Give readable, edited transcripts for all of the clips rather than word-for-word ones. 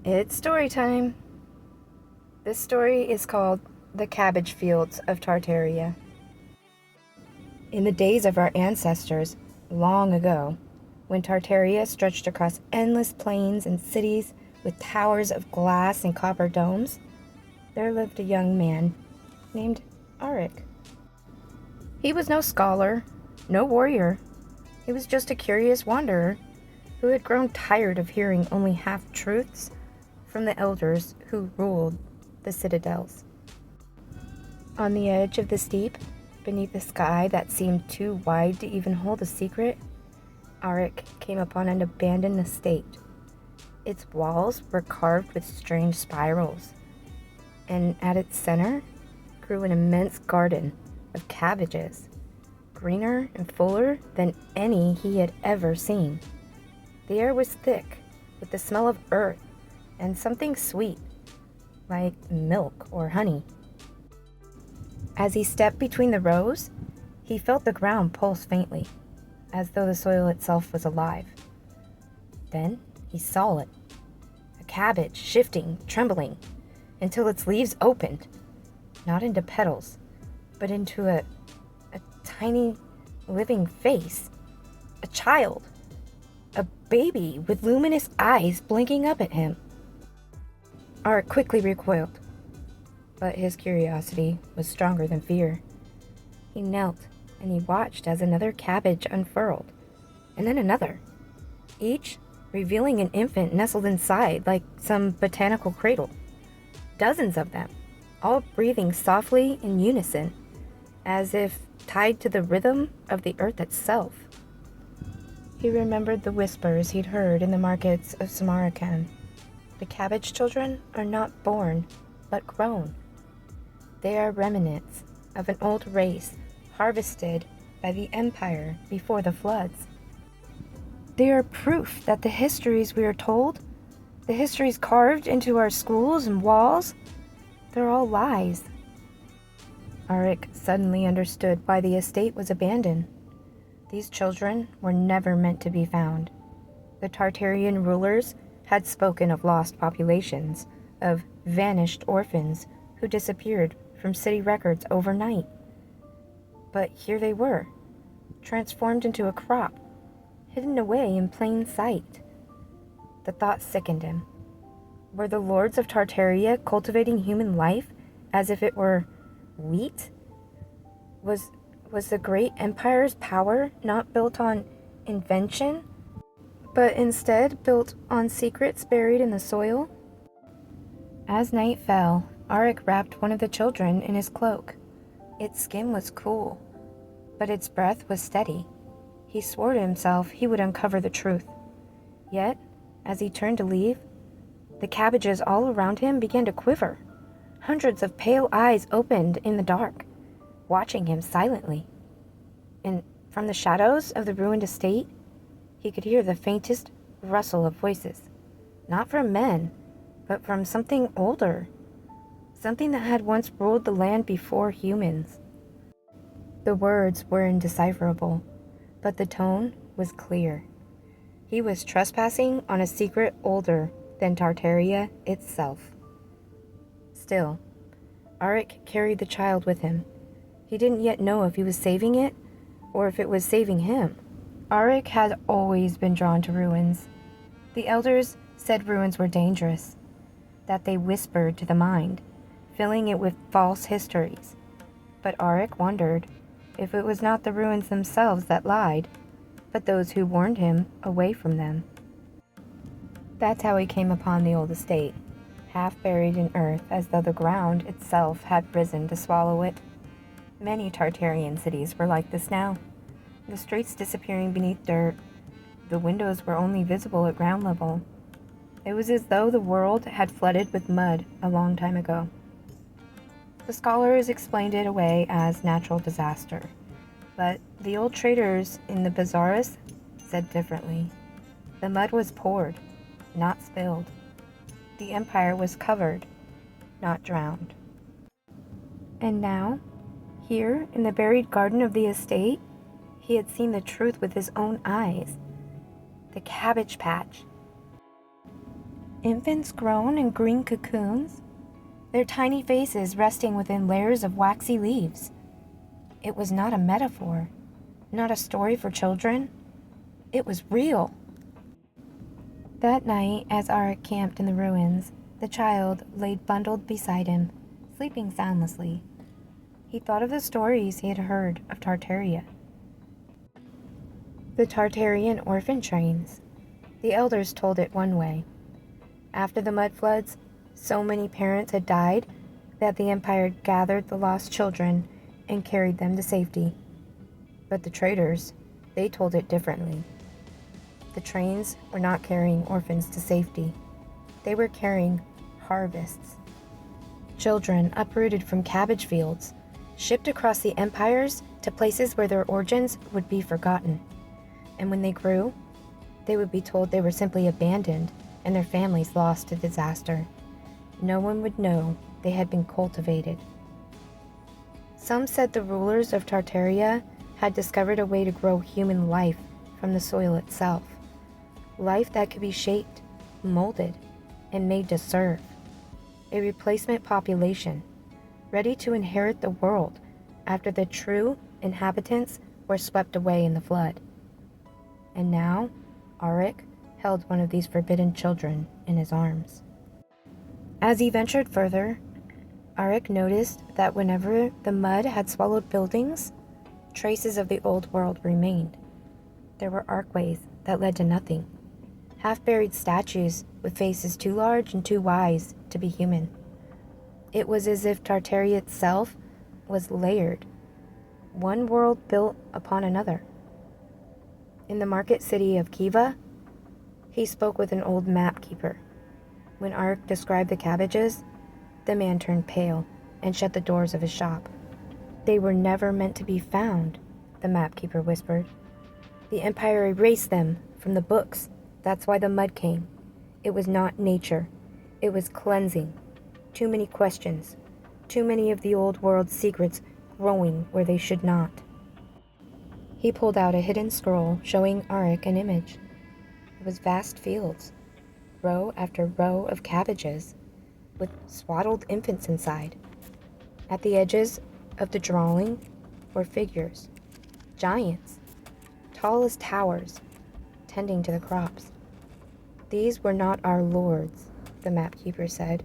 It's story time. This story is called The Cabbage Fields of Tartaria. In the days of our ancestors, long ago, when Tartaria stretched across endless plains and cities with towers of glass and copper domes, there lived a young man named Arik. He was no scholar, no warrior. He was just a curious wanderer who had grown tired of hearing only half-truths from the elders who ruled the citadels. On the edge of the steep, beneath a sky that seemed too wide to even hold a secret, Arik came upon an abandoned estate. Its walls were carved with strange spirals, and at its center grew an immense garden of cabbages, greener and fuller than any he had ever seen. The air was thick with the smell of earth and something sweet, like milk or honey. As he stepped between the rows, he felt the ground pulse faintly, as though the soil itself was alive. Then he saw it, a cabbage shifting, trembling, until its leaves opened, not into petals, but into a tiny living face, a child, a baby with luminous eyes blinking up at him. Art quickly recoiled, but his curiosity was stronger than fear. He knelt and he watched as another cabbage unfurled, and then another, each revealing an infant nestled inside like some botanical cradle. Dozens of them, all breathing softly in unison, as if tied to the rhythm of the earth itself. He remembered the whispers he'd heard in the markets of Samarkand. The cabbage children are not born, but grown. They are remnants of an old race harvested by the Empire before the floods. They are proof that the histories we are told, the histories carved into our schools and walls, they're all lies. Arik suddenly understood why the estate was abandoned. These children were never meant to be found. The Tartarian rulers had spoken of lost populations, of vanished orphans who disappeared from city records overnight. But here they were, transformed into a crop, hidden away in plain sight. The thought sickened him. Were the lords of Tartaria cultivating human life as if it were wheat? Was the great empire's power not built on invention, but instead built on secrets buried in the soil? As night fell, Arik wrapped one of the children in his cloak. Its skin was cool, but its breath was steady. He swore to himself he would uncover the truth. Yet, as he turned to leave, the cabbages all around him began to quiver. Hundreds of pale eyes opened in the dark, watching him silently. And from the shadows of the ruined estate, he could hear the faintest rustle of voices, not from men, but from something older, something that had once ruled the land before humans. The words were indecipherable, but the tone was clear. He was trespassing on a secret older than Tartaria itself. Still, Arik carried the child with him. He didn't yet know if he was saving it, or if it was saving him. Arik had always been drawn to ruins. The elders said ruins were dangerous, that they whispered to the mind, filling it with false histories. But Arik wondered if it was not the ruins themselves that lied, but those who warned him away from them. That's how he came upon the old estate, half buried in earth as though the ground itself had risen to swallow it. Many Tartarian cities were like this now, the streets disappearing beneath dirt. The windows were only visible at ground level. It was as though the world had flooded with mud a long time ago. The scholars explained it away as natural disaster, but the old traders in the bazaars said differently. The mud was poured, not spilled. The empire was covered, not drowned. And now, here in the buried garden of the estate, he had seen the truth with his own eyes. The Cabbage Patch. Infants grown in green cocoons, their tiny faces resting within layers of waxy leaves. It was not a metaphor, not a story for children. It was real. That night, as Arik camped in the ruins, the child laid bundled beside him, sleeping soundlessly. He thought of the stories he had heard of Tartaria. The Tartarian Orphan Trains. The elders told it one way. After the mud floods, so many parents had died that the Empire gathered the lost children and carried them to safety. But the traders, they told it differently. The trains were not carrying orphans to safety. They were carrying harvests. Children uprooted from cabbage fields, shipped across the empires to places where their origins would be forgotten. And when they grew, they would be told they were simply abandoned and their families lost to disaster. No one would know they had been cultivated. Some said the rulers of Tartaria had discovered a way to grow human life from the soil itself. Life that could be shaped, molded, and made to serve. A replacement population, ready to inherit the world after the true inhabitants were swept away in the flood. And now, Arik held one of these forbidden children in his arms. As he ventured further, Arik noticed that whenever the mud had swallowed buildings, traces of the old world remained. There were archways that led to nothing, half-buried statues with faces too large and too wise to be human. It was as if Tartaria itself was layered, one world built upon another. In the market city of Kiva, he spoke with an old map keeper. When Arik described the cabbages, the man turned pale and shut the doors of his shop. They were never meant to be found, the map keeper whispered. The Empire erased them from the books. That's why the mud came. It was not nature. It was cleansing. Too many questions. Too many of the old world's secrets growing where they should not. He pulled out a hidden scroll showing Arik an image. It was vast fields, row after row of cabbages, with swaddled infants inside. At the edges of the drawing were figures, giants, tall as towers, tending to the crops. These were not our lords, the mapkeeper said.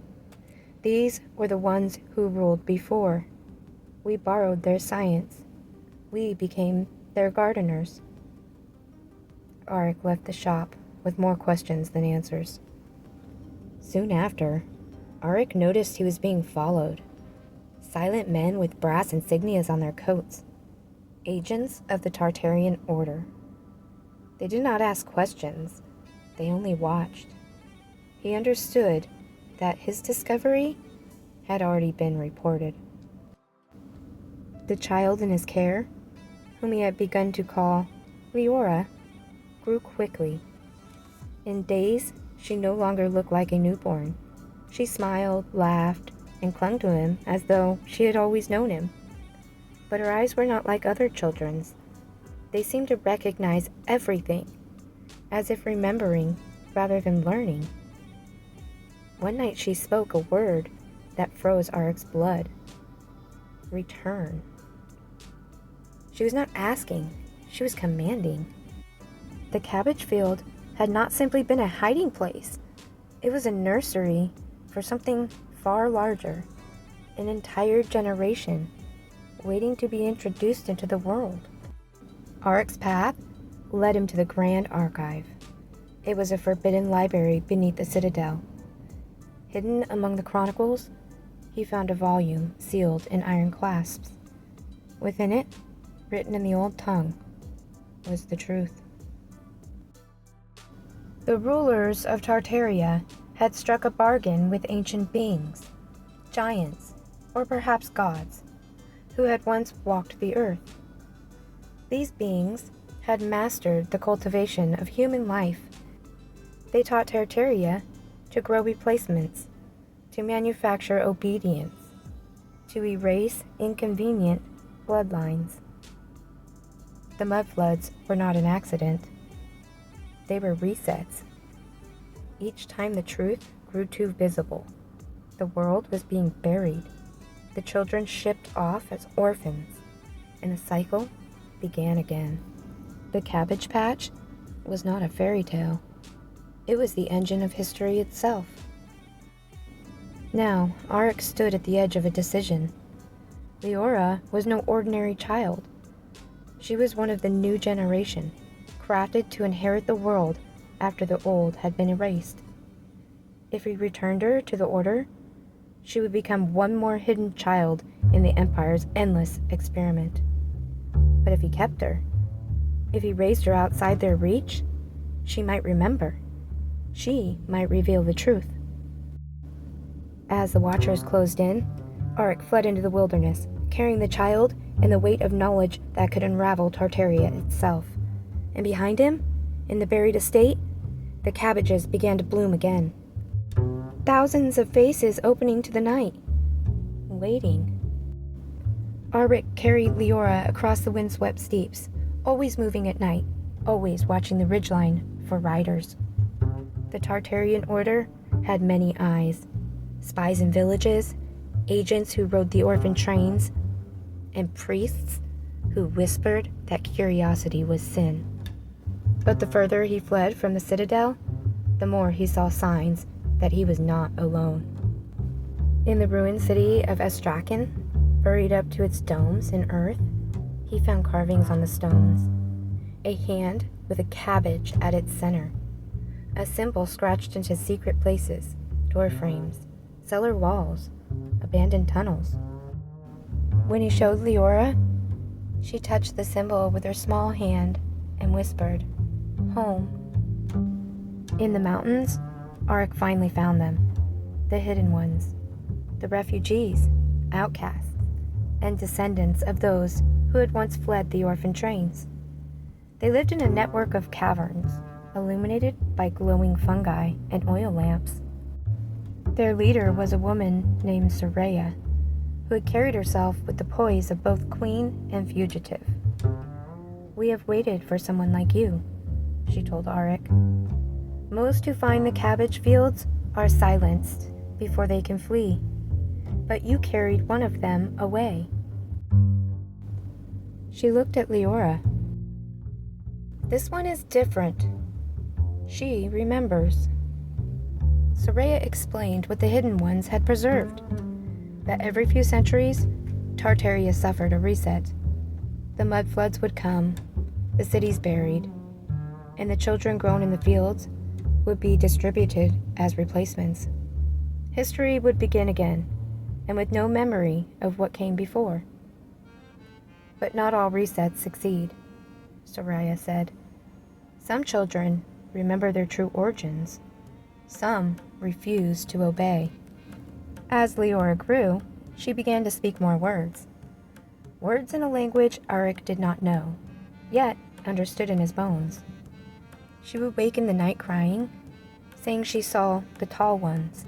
These were the ones who ruled before. We borrowed their science. We became their gardeners. Arik left the shop with more questions than answers. Soon after, Arik noticed he was being followed. Silent men with brass insignias on their coats. Agents of the Tartarian Order. They did not ask questions. They only watched. He understood that his discovery had already been reported. The child in his care, whom he had begun to call Leora, grew quickly. In days, she no longer looked like a newborn. She smiled, laughed, and clung to him as though she had always known him. But her eyes were not like other children's. They seemed to recognize everything, as if remembering rather than learning. One night she spoke a word that froze Arik's blood. Return. She was not asking, she was commanding. The cabbage field had not simply been a hiding place. It was a nursery for something far larger, an entire generation waiting to be introduced into the world. Arik's path led him to the Grand Archive. It was a forbidden library beneath the citadel. Hidden among the chronicles, he found a volume sealed in iron clasps. Within it, written in the old tongue, was the truth. The rulers of Tartaria had struck a bargain with ancient beings, giants, or perhaps gods, who had once walked the earth. These beings had mastered the cultivation of human life. They taught Tartaria to grow replacements, to manufacture obedience, to erase inconvenient bloodlines. The mud floods were not an accident. They were resets. Each time the truth grew too visible. The world was being buried. The children shipped off as orphans, and the cycle began again. The Cabbage Patch was not a fairy tale. It was the engine of history itself. Now, Arik stood at the edge of a decision. Leora was no ordinary child. She was one of the new generation, crafted to inherit the world after the old had been erased. If he returned her to the Order, she would become one more hidden child in the Empire's endless experiment. But if he kept her, if he raised her outside their reach, she might remember. She might reveal the truth. As the Watchers closed in, Arik fled into the wilderness, carrying the child and the weight of knowledge that could unravel Tartaria itself. And behind him, in the buried estate, the cabbages began to bloom again. Thousands of faces opening to the night, waiting. Arik carried Leora across the windswept steeps, always moving at night, always watching the ridgeline for riders. The Tartarian Order had many eyes. Spies in villages, agents who rode the Orphan Trains, and priests who whispered that curiosity was sin. But the further he fled from the citadel, the more he saw signs that he was not alone. In the ruined city of Estrakan, buried up to its domes in earth, he found carvings on the stones. A hand with a cabbage at its center. A symbol scratched into secret places, door frames, cellar walls, abandoned tunnels. When he showed Leora, she touched the symbol with her small hand and whispered, "Home." In the mountains, Arik finally found them. The hidden ones. The refugees, outcasts, and descendants of those who had once fled the Orphan Trains. They lived in a network of caverns, illuminated by glowing fungi and oil lamps. Their leader was a woman named Saga, who had carried herself with the poise of both queen and fugitive. "We have waited for someone like you," she told Arik. "Most who find the cabbage fields are silenced before they can flee, but you carried one of them away." She looked at Leora. "This one is different. She remembers." Saga explained what the Hidden Ones had preserved, that every few centuries, Tartaria suffered a reset. The mud floods would come, the cities buried, and the children grown in the fields would be distributed as replacements. History would begin again, and with no memory of what came before. "But not all resets succeed," Saga said. "Some children remember their true origins. Some refuse to obey." As Leora grew, she began to speak more words. Words in a language Arik did not know, yet understood in his bones. She would wake in the night crying, saying she saw the tall ones,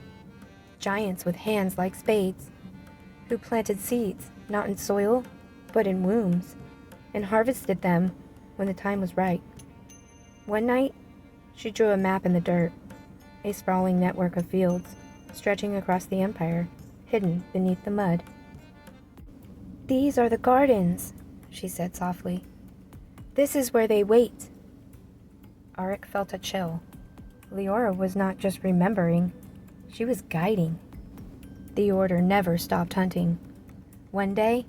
giants with hands like spades, who planted seeds not in soil, but in wombs, and harvested them when the time was right. One night, she drew a map in the dirt, a sprawling network of fields, stretching across the Empire, hidden beneath the mud. "These are the gardens," she said softly. "This is where they wait." Arik felt a chill. Leora was not just remembering, she was guiding. The Order never stopped hunting. One day,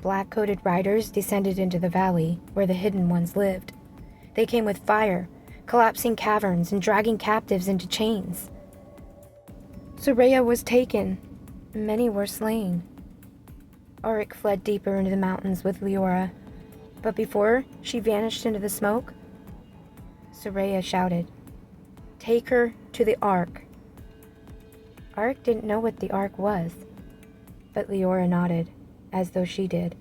black-coated riders descended into the valley where the Hidden Ones lived. They came with fire, collapsing caverns and dragging captives into chains. Saga was taken, and many were slain. Arik fled deeper into the mountains with Leora, but before she vanished into the smoke, Saga shouted, "Take her to the Ark." Arik didn't know what the Ark was, but Leora nodded, as though she did.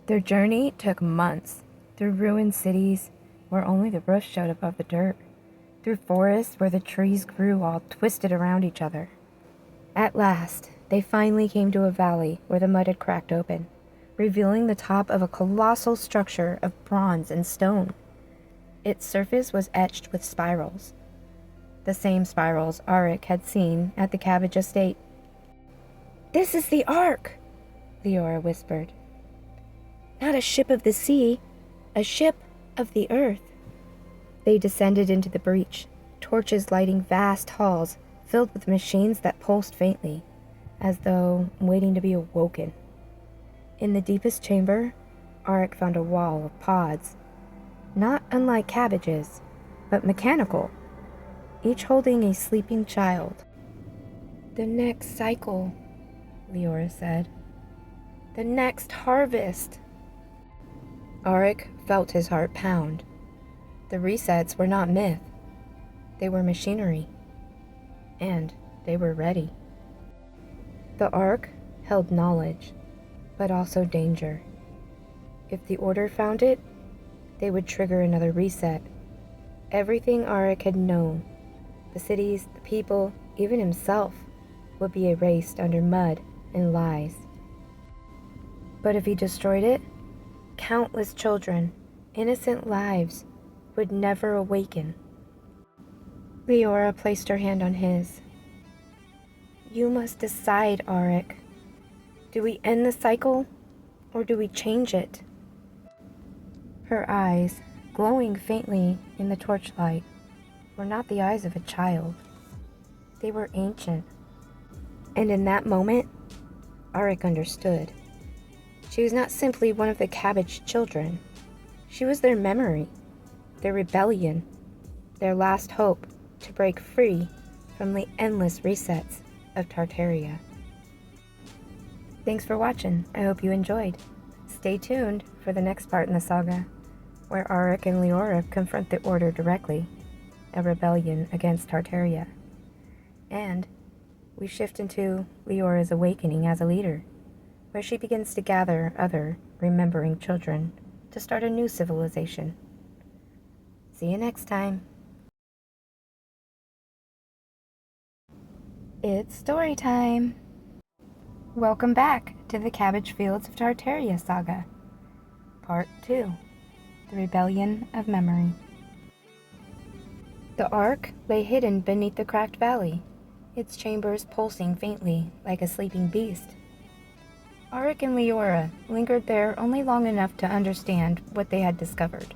Their journey took months, through ruined cities where only the roofs showed above the dirt, through forests where the trees grew all twisted around each other. At last, they finally came to a valley where the mud had cracked open, revealing the top of a colossal structure of bronze and stone. Its surface was etched with spirals. the same spirals Arik had seen at the Cabbage estate. "This is the Ark," Leora whispered. "Not a ship of the sea, a ship of the earth." They descended into the breach, torches lighting vast halls filled with machines that pulsed faintly, as though waiting to be awoken. In the deepest chamber, Arik found a wall of pods, not unlike cabbages, but mechanical, each holding a sleeping child. "The next cycle," Leora said. "The next harvest." Arik felt his heart pound. The resets were not myth. They were machinery. And they were ready. The Ark held knowledge, but also danger. If the Order found it, they would trigger another reset. Everything Arik had known, the cities, the people, even himself, would be erased under mud and lies. But if he destroyed it, countless children, innocent lives, would never awaken. Leora placed her hand on his. "You must decide, Arik. Do we end the cycle, or do we change it?" Her eyes, glowing faintly in the torchlight, were not the eyes of a child. They were ancient. And in that moment, Arik understood. She was not simply one of the Cabbage children. She was their memory, their rebellion, their last hope to break free from the endless resets of Tartaria. Thanks for watching. I hope you enjoyed. Stay tuned for the next part in the saga, where Arik and Leora confront the Order directly, a rebellion against Tartaria. And we shift into Leora's awakening as a leader, where she begins to gather other remembering children to start a new civilization. See you next time. It's story time! Welcome back to the Cabbage Fields of Tartaria saga, Part 2, The Rebellion of Memory. The Ark lay hidden beneath the cracked valley, its chambers pulsing faintly like a sleeping beast. Arik and Leora lingered there only long enough to understand what they had discovered.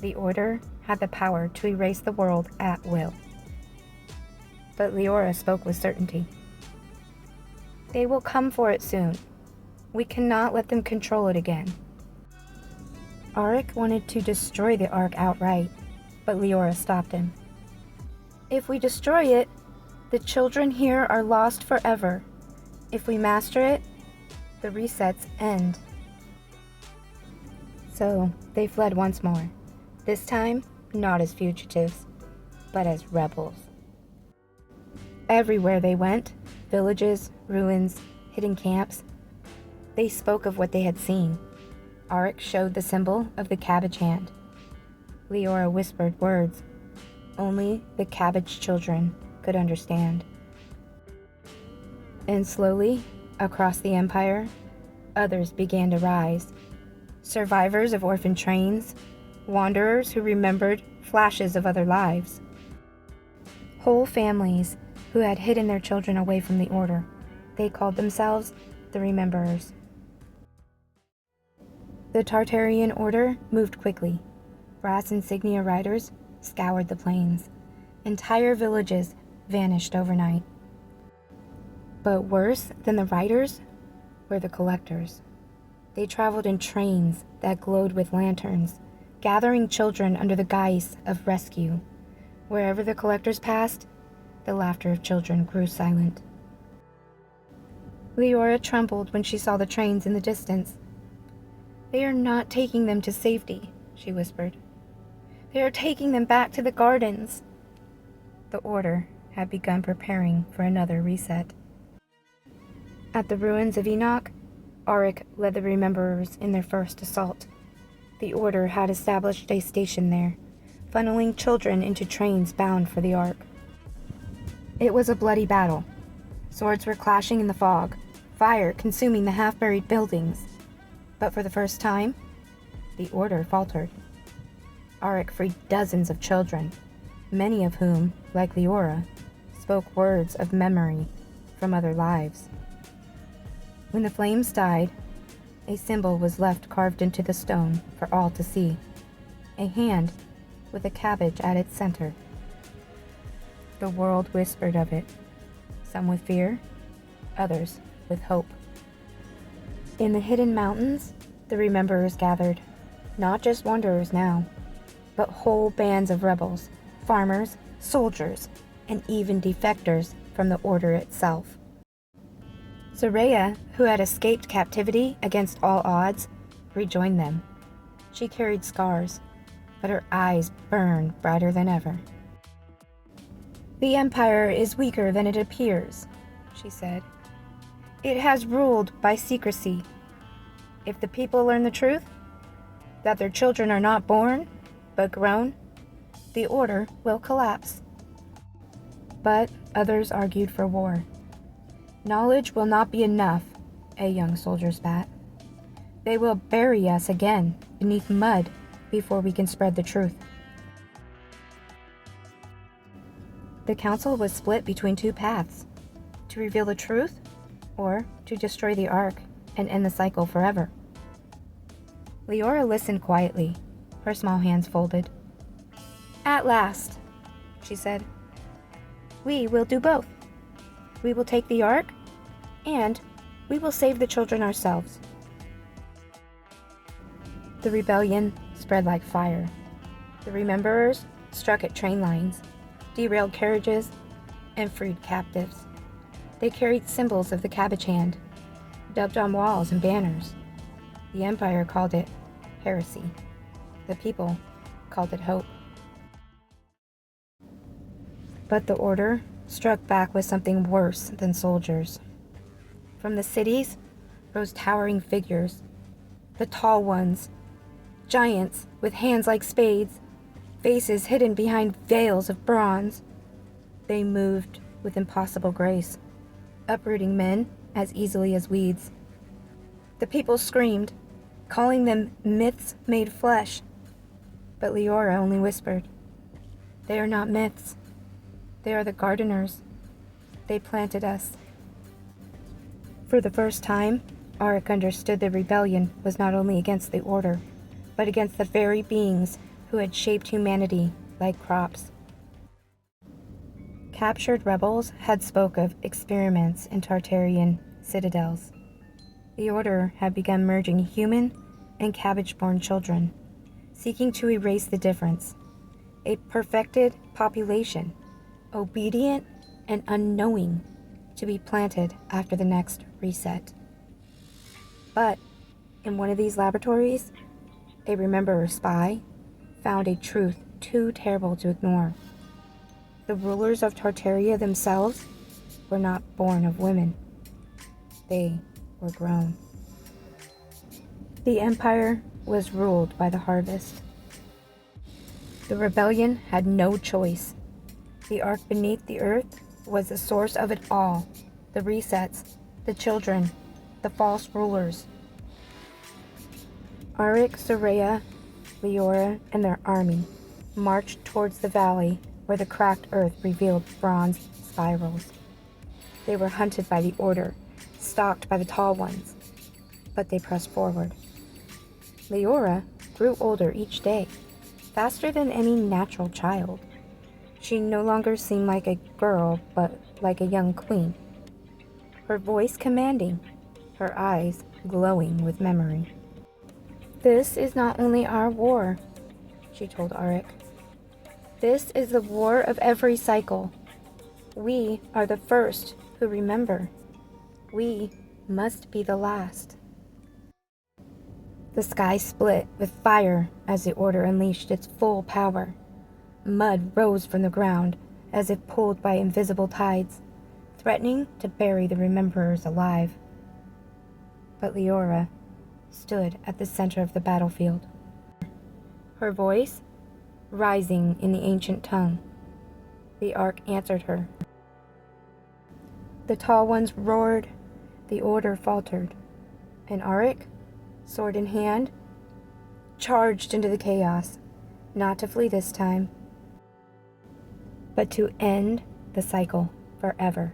The Order had the power to erase the world at will. But Leora spoke with certainty. "They will come for it soon. We cannot let them control it again." Arik wanted to destroy the Ark outright, but Leora stopped him. "If we destroy it, the children here are lost forever. If we master it, the resets end." So they fled once more, this time not as fugitives, but as rebels. Everywhere they went, villages, ruins, hidden camps, they spoke of what they had seen. Arik showed the symbol of the cabbage hand. Leora whispered words only the Cabbage children could understand. And slowly, across the empire, others began to rise. Survivors of Orphan Trains, wanderers who remembered flashes of other lives. Whole families who had hidden their children away from the Order. They called themselves the Rememberers. The Tartarian Order moved quickly. Brass insignia riders scoured the plains. Entire villages vanished overnight. But worse than the riders were the collectors. They traveled in trains that glowed with lanterns, gathering children under the guise of rescue. Wherever the collectors passed, the laughter of children grew silent. Leora trembled when she saw the trains in the distance. "They are not taking them to safety," she whispered. "They are taking them back to the gardens." The Order had begun preparing for another reset. At the ruins of Enoch, Arik led the Rememberers in their first assault. The Order had established a station there, funneling children into trains bound for the Ark. It was a bloody battle. Swords were clashing in the fog, fire consuming the half-buried buildings. But for the first time, the Order faltered. Arik freed dozens of children. many of whom, like Leora, spoke words of memory from other lives. When the flames died, a symbol was left carved into the stone for all to see, a hand with a cabbage at its center. The world whispered of it, some with fear, others with hope. In the hidden mountains, the rememberers gathered, not just wanderers now, but whole bands of rebels, farmers, soldiers, and even defectors from the order itself. Soraya, who had escaped captivity against all odds, rejoined them. She carried scars, but her eyes burned brighter than ever. "The Empire is weaker than it appears," she said. "It has ruled by secrecy. If the people learn the truth, that their children are not born, but grown, the order will collapse." But others argued for war. "Knowledge will not be enough," a young soldier spat. "They will bury us again beneath mud before we can spread the truth." The council was split between two paths: to reveal the truth, or to destroy the Ark and end the cycle forever. Leora listened quietly, her small hands folded. "At last," she said, "we will do both. We will take the Ark, and we will save the children ourselves." The rebellion spread like fire. The rememberers struck at train lines, derailed carriages, and freed captives. They carried symbols of the cabbage hand, dubbed on walls and banners. The Empire called it heresy. The people called it hope. But the Order struck back with something worse than soldiers. From the cities rose towering figures, the tall ones, giants with hands like spades, faces hidden behind veils of bronze. They moved with impossible grace, uprooting men as easily as weeds. The people screamed, calling them myths made flesh. But Leora only whispered, "They are not myths. They are the gardeners. They planted us." For the first time, Auric understood the rebellion was not only against the Order, but against the very beings who had shaped humanity like crops. Captured rebels had spoke of experiments in Tartarian citadels. The Order had begun merging human and cabbage-born children, seeking to erase the difference. A perfected population, obedient and unknowing, to be planted after the next reset. But in one of these laboratories, a rememberer spy found a truth too terrible to ignore. The rulers of Tartaria themselves were not born of women. They were grown. The Empire was ruled by the harvest. The rebellion had no choice. The Ark beneath the earth was the source of it all. The resets, the children, the false rulers. Auric, Soraya, Leora, and their army marched towards the valley where the cracked earth revealed bronze spirals. They were hunted by the Order, stalked by the tall ones, but they pressed forward. Leora grew older each day, faster than any natural child. She no longer seemed like a girl, but like a young queen. Her voice commanding, her eyes glowing with memory. "This is not only our war," she told Auric. "This is the war of every cycle. We are the first who remember. We must be the last." The sky split with fire as the Order unleashed its full power. Mud rose from the ground as if pulled by invisible tides, threatening to bury the rememberers alive. But Leora stood at the center of the battlefield. Her voice rising in the ancient tongue. The Ark answered her. The tall ones roared, the Order faltered, and Auric, sword in hand, charged into the chaos, not to flee this time, but to end the cycle forever.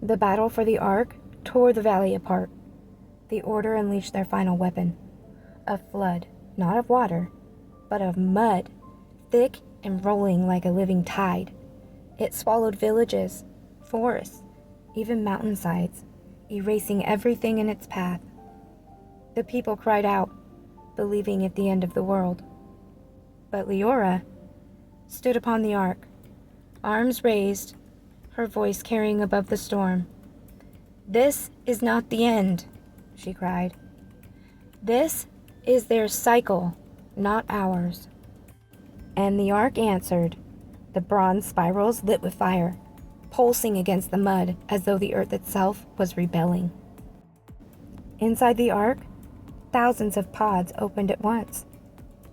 The battle for the Ark tore the valley apart. The Order unleashed their final weapon, a flood, not of water, but of mud, thick and rolling like a living tide. It swallowed villages, forests, even mountainsides, erasing everything in its path. The people cried out, believing it the end of the world. But Leora stood upon the Ark, arms raised, her voice carrying above the storm. "This is not the end," she cried. "This is their cycle, not ours." And the Ark answered, the bronze spirals lit with fire, pulsing against the mud as though the earth itself was rebelling. Inside the Ark, thousands of pods opened at once.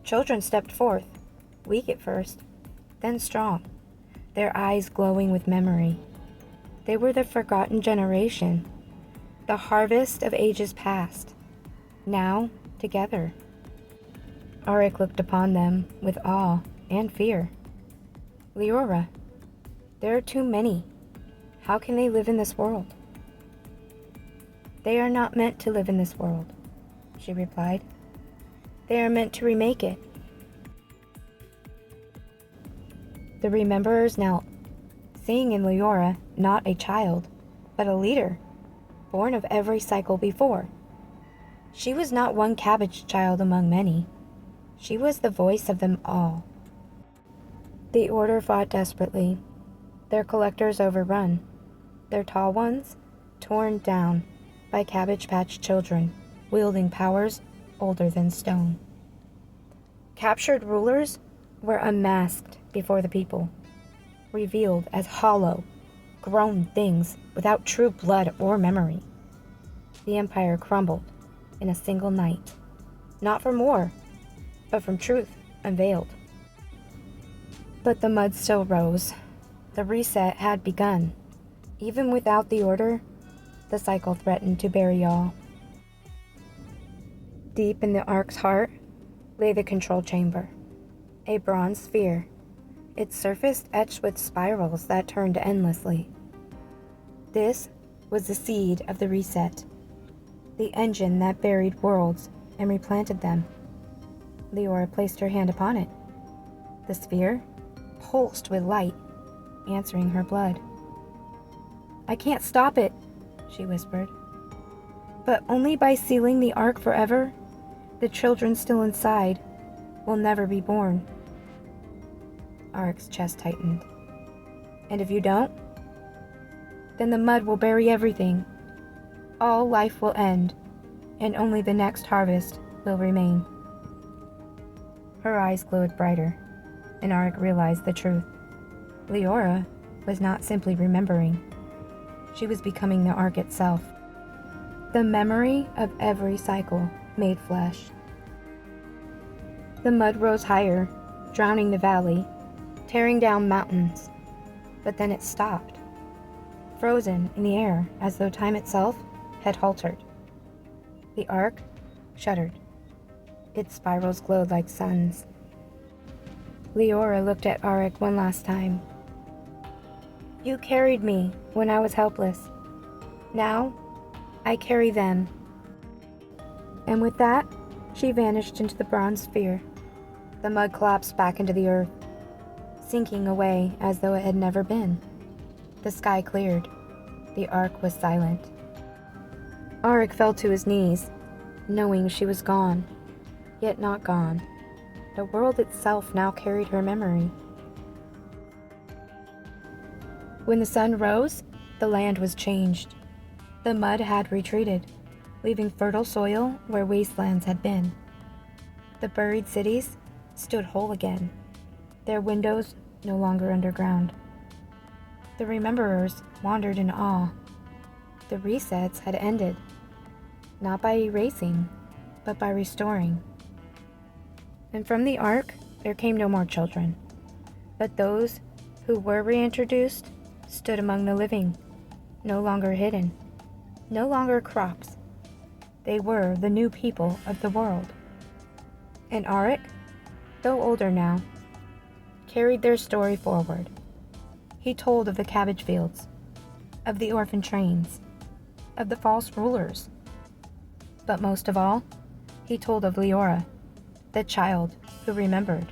Children stepped forth, weak at first, then strong, their eyes glowing with memory. They were the forgotten generation, the harvest of ages past, now together. Auric looked upon them with awe and fear. "Leora, there are too many. How can they live in this world?" "They are not meant to live in this world," she replied. "They are meant to remake it." The Rememberers knelt, seeing in Leora not a child, but a leader, born of every cycle before. She was not one cabbage child among many. She was the voice of them all. The Order fought desperately, their collectors overrun, their tall ones torn down by Cabbage Patch children wielding powers older than stone. Captured rulers were unmasked before the people, revealed as hollow, grown things without true blood or memory. The empire crumbled in a single night, not from war, but from truth unveiled. But the mud still rose. The reset had begun. Even without the Order, the cycle threatened to bury all. Deep in the Ark's heart lay the control chamber, a bronze sphere, its surface etched with spirals that turned endlessly. This was the seed of the reset, the engine that buried worlds and replanted them. Leora placed her hand upon it. The sphere pulsed with light, answering her blood. "I can't stop it," she whispered. "But only by sealing the Ark forever, the children still inside will never be born." Arik's chest tightened. "And if you don't? Then the mud will bury everything. All life will end, and only the next harvest will remain." Her eyes glowed brighter, and Arik realized the truth. Leora was not simply remembering. She was becoming the Ark itself. The memory of every cycle made flesh. The mud rose higher, drowning the valley, tearing down mountains. But then it stopped, frozen in the air as though time itself had halted. The Ark shuddered. Its spirals glowed like suns. Leora looked at Arik one last time. "You carried me when I was helpless. Now, I carry them." And with that, she vanished into the bronze sphere. The mud collapsed back into the earth, sinking away as though it had never been. The sky cleared. The Ark was silent. Arik fell to his knees, knowing she was gone, yet not gone. The world itself now carried her memory. When the sun rose, the land was changed. The mud had retreated, leaving fertile soil where wastelands had been. The buried cities stood whole again, their windows no longer underground. The Rememberers wandered in awe. The resets had ended, not by erasing, but by restoring. And from the Ark, there came no more children, but those who were reintroduced stood among the living, no longer hidden, no longer crops. They were the new people of the world. And Arik, though older now, carried their story forward. He told of the cabbage fields, of the orphan trains, of the false rulers. But most of all, he told of Leora, the child who remembered,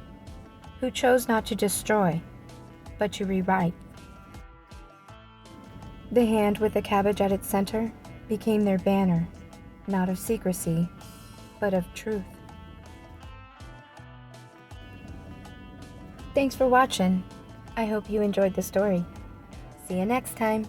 who chose not to destroy, but to rewrite. The hand with the cabbage at its center became their banner, not of secrecy, but of truth. Thanks for watching. I hope you enjoyed the story. See you next time.